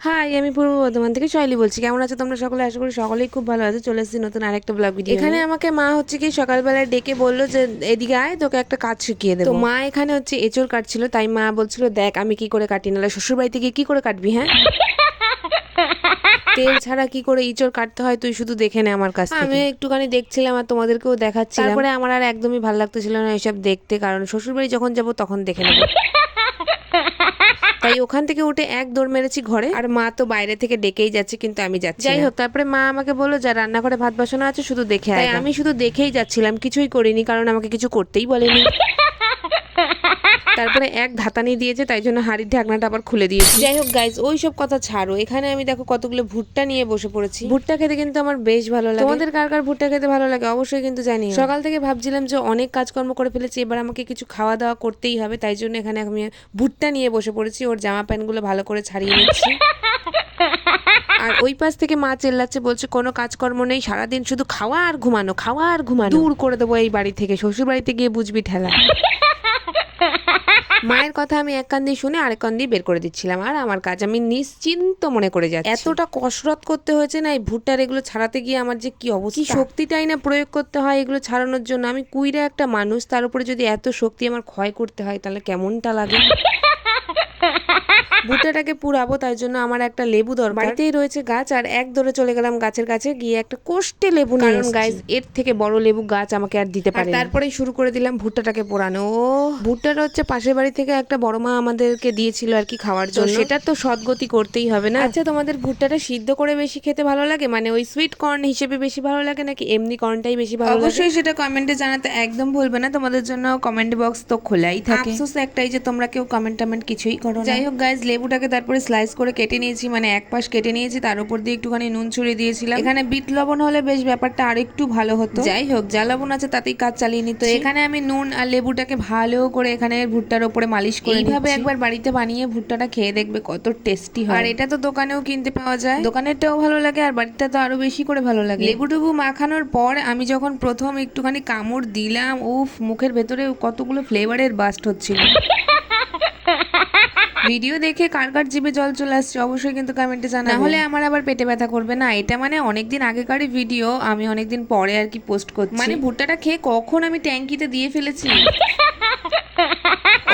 High, আমি পূর্ব বর্ধমান থেকে শৈলী বলছি। কেমন আছো তোমরা সকলে? আশা করি সকলেই খুব ভালো আছে। চলে এসেছি নতুন আরেকটা ব্লগ ভিডিও। এখানে আমাকে মা হচ্ছে কি সকালবেলায় ডেকে বললো যে এদিকে আয়, তোকে একটা কাজ শিখিয়ে দেবো। তো মা এখানে হচ্ছে এঁচড় কাটছিল, তাই মা বলছিল দেখ আমি কি করে কাটি, নাহলে শ্বশুর বাড়িতে গিয়ে কি করে কাটবি। হ্যাঁ, তেল ছাড়া কি করে ইঁচড় কাটতে হয় তুই শুধু দেখে নে আমার কাছ থেকে। আমি একটুখানি দেখছিলাম আর তোমাদেরকেও দেখাচ্ছি। তারপরে আমার আর একদমই ভালো লাগতেছিল না এসব দেখতে, কারণ শ্বশুর বাড়ি যখন যাবো তখন দেখে নেবো। তাই ওখান থেকে উঠে এক দৌড় মেরেছি ঘরে, আর মা তো বাইরে থেকে ডেকেই যাচ্ছে কিন্তু আমি যাচ্ছি। যাই হোক, তারপরে মা আমাকে বললো যা রান্নাঘরে ভাত বসানো আছে শুধু দেখে আয়। আমি শুধু দেখেই যাচ্ছিলাম, কিছুই করিনি, কারণ আমাকে কিছু করতেই বলেনি। তারপরে এক ধাতানি দিয়েছে, তাই জন্য হাড়ির ঢাকনাটা আবার খুলে দিয়েছি। যাই হোক গাইজ, ওই সব কথা ছাড়ো। এখানে আমি দেখো কতগুলো ভুট্টা নিয়ে বসে পড়েছি। ভুট্টা খেতে কিন্তু আমার বেশ ভালো লাগে। তোমাদের কার কার ভুট্টা খেতে ভালো লাগে অবশ্যই কিন্তু জানি। সকাল থেকে ভাবছিলাম যে অনেক কাজকর্ম করে ফেলেছি, এবার আমাকে কিছু খাওয়া দাওয়া করতেই হবে, তাই জন্য এখানে আমি ভুট্টা নিয়ে বসে পড়েছি। ওর জামা প্যান্ট গুলো ভালো করে ছাড়িয়ে নিচ্ছি। আর ওই পাশ থেকে মা চেল্লাচ্ছে, বলছে কোনো কাজকর্ম নেই, সারাদিন শুধু খাওয়া আর ঘুমানো, খাওয়া আর ঘুমানো। দূর করে দেবো এই বাড়ি থেকে, শ্বশুর বাড়িতে গিয়ে বুঝবি ঠেলা। মায়ের কথা আমি এক কান দিয়ে শুনে আরেক কান দিয়ে বের করে দিচ্ছিলাম, আর আমার কাজ আমি নিশ্চিন্ত মনে করে যাচ্ছি। এতটা কসরত করতে হয়েছে না এই ভুট্টার এগুলো ছাড়াতে গিয়ে, আমার যে কি অবস্থা, কি শক্তিটাই না প্রয়োগ করতে হয় এগুলো ছাড়ানোর জন্য। আমি কুইরা একটা মানুষ, তার উপরে যদি এত শক্তি আমার ক্ষয় করতে হয় তাহলে কেমনটা লাগে। ভুট্টাটাকে পুরাবো, তাই জন্য আমার একটা লেবু দরকার। বাড়িতেই রয়েছে গাছ, আর এক দৌড়ে চলে গেলাম গাছের কাছে, গিয়ে একটা কোষ্টে লেবু নিয়ে, কারণ গাইস এর থেকে বড় লেবু গাছ আমাকে আর দিতে পারে। তারপরে শুরু করে দিলাম ভুট্টাটাকে পোড়ানো। ও ভুট্টাটা হচ্ছে পাশের বাড়ি থেকে একটা বড় মা আমাদেরকে দিয়েছিল আর কি খাওয়ার জন্য, সেটার তো সদ্গতি করতেই হবে না। আচ্ছা, তোমাদের ভুট্টাটা সিদ্ধ করে বেশি খেতে ভালো লাগে, মানে ওই সুইট কর্ন হিসেবে বেশি ভালো লাগে, নাকি এমনি কর্নটাই বেশি ভালো লাগে? অবশ্যই সেটা কমেন্টে জানাতে একদম ভুলবে না, তোমাদের জন্য কমেন্ট বক্স তো খোলাই থাকে। আফসোস একটাই যে তোমরা কেউ কমেন্ট কিছুই করো না। যাই হোক গাইজ, লেবুটাকে তারপরে স্লাইস করে কেটে নিয়েছি, মানে এক পাশ কেটে নিয়েছি, তার উপর দিয়ে একটুখানি নুন ছড়িয়ে দিয়েছিলাম। এখানে বিট লবণ হলে বেশ ব্যাপারটা আর একটু ভালো হতো। যাই হোক, যা লবণ আছে তাতেই কাজ চালিয়ে নিত। এখানে আমি নুন আর লেবুটাকে ভালো করে এখানে ভুট্টার উপরে মালিশ করে এইভাবে একবার বাড়িতে বানিয়ে ভুট্টাটা খেয়ে দেখবে কত টেস্টি হয়। আর এটা তো দোকানেও কিনতে পাওয়া যায়, দোকানেরটাও ভালো লাগে আর বাড়িটা তো আরো বেশি করে ভালো লাগে। লেবুটুকু মাখানোর পর আমি যখন প্রথম একটুখানি কামড় দিলাম, উফ, মুখের ভেতরে কতগুলো ফ্লেভারের বাস্ট হচ্ছিল। ভিডিও দেখে কার কার জিভে জল চলে আসছে অবশ্যই কিন্তু কমেন্টে জানাবে, না হলে আমার আবার পেটে ব্যথা করবে। না, এটা মানে অনেকদিন আগেকারই ভিডিও, আমি অনেকদিন পরে আর কি পোস্ট করছি। মানে ভুট্টাটা খেয়ে কখন আমি ট্যাঙ্কিতে দিয়ে ফেলেছি।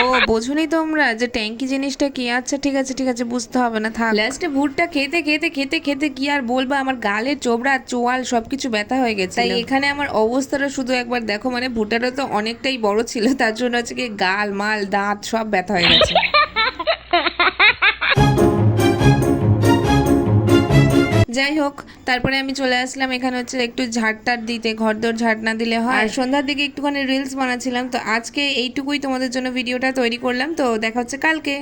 ও বোঝুনি তোমরা যে ট্যাঙ্কি জিনিসটা কি? আচ্ছা ঠিক আছে ঠিক আছে, বুঝতে হবে না, থাক। লাস্টে ভুট্টা খেতে খেতে খেতে খেতে কি আর বলবো, আমার গালের চোবড়া চোয়াল সবকিছু ব্যথা হয়ে গেছে। তাই এখানে আমার অবস্থাটা শুধু একবার দেখো, মানে ভুট্টাটা তো অনেকটাই বড় ছিল, তার জন্য হচ্ছে কি গাল মাল দাঁত সব ব্যথা হয়ে গেছে। যাই হোক, তারপরে আমি চলে আসলাম এখানে হচ্ছে একটু ঝাড়টার দিতে, ঘরদোর ঝাড় না দিলে হয়। আর সন্ধ্যার দিকে একটুখানি রিলস বানাচ্ছিলাম। তো আজকে এইটুকুই তোমাদের জন্য ভিডিওটা তৈরি করলাম, তো দেখা হচ্ছে কালকে।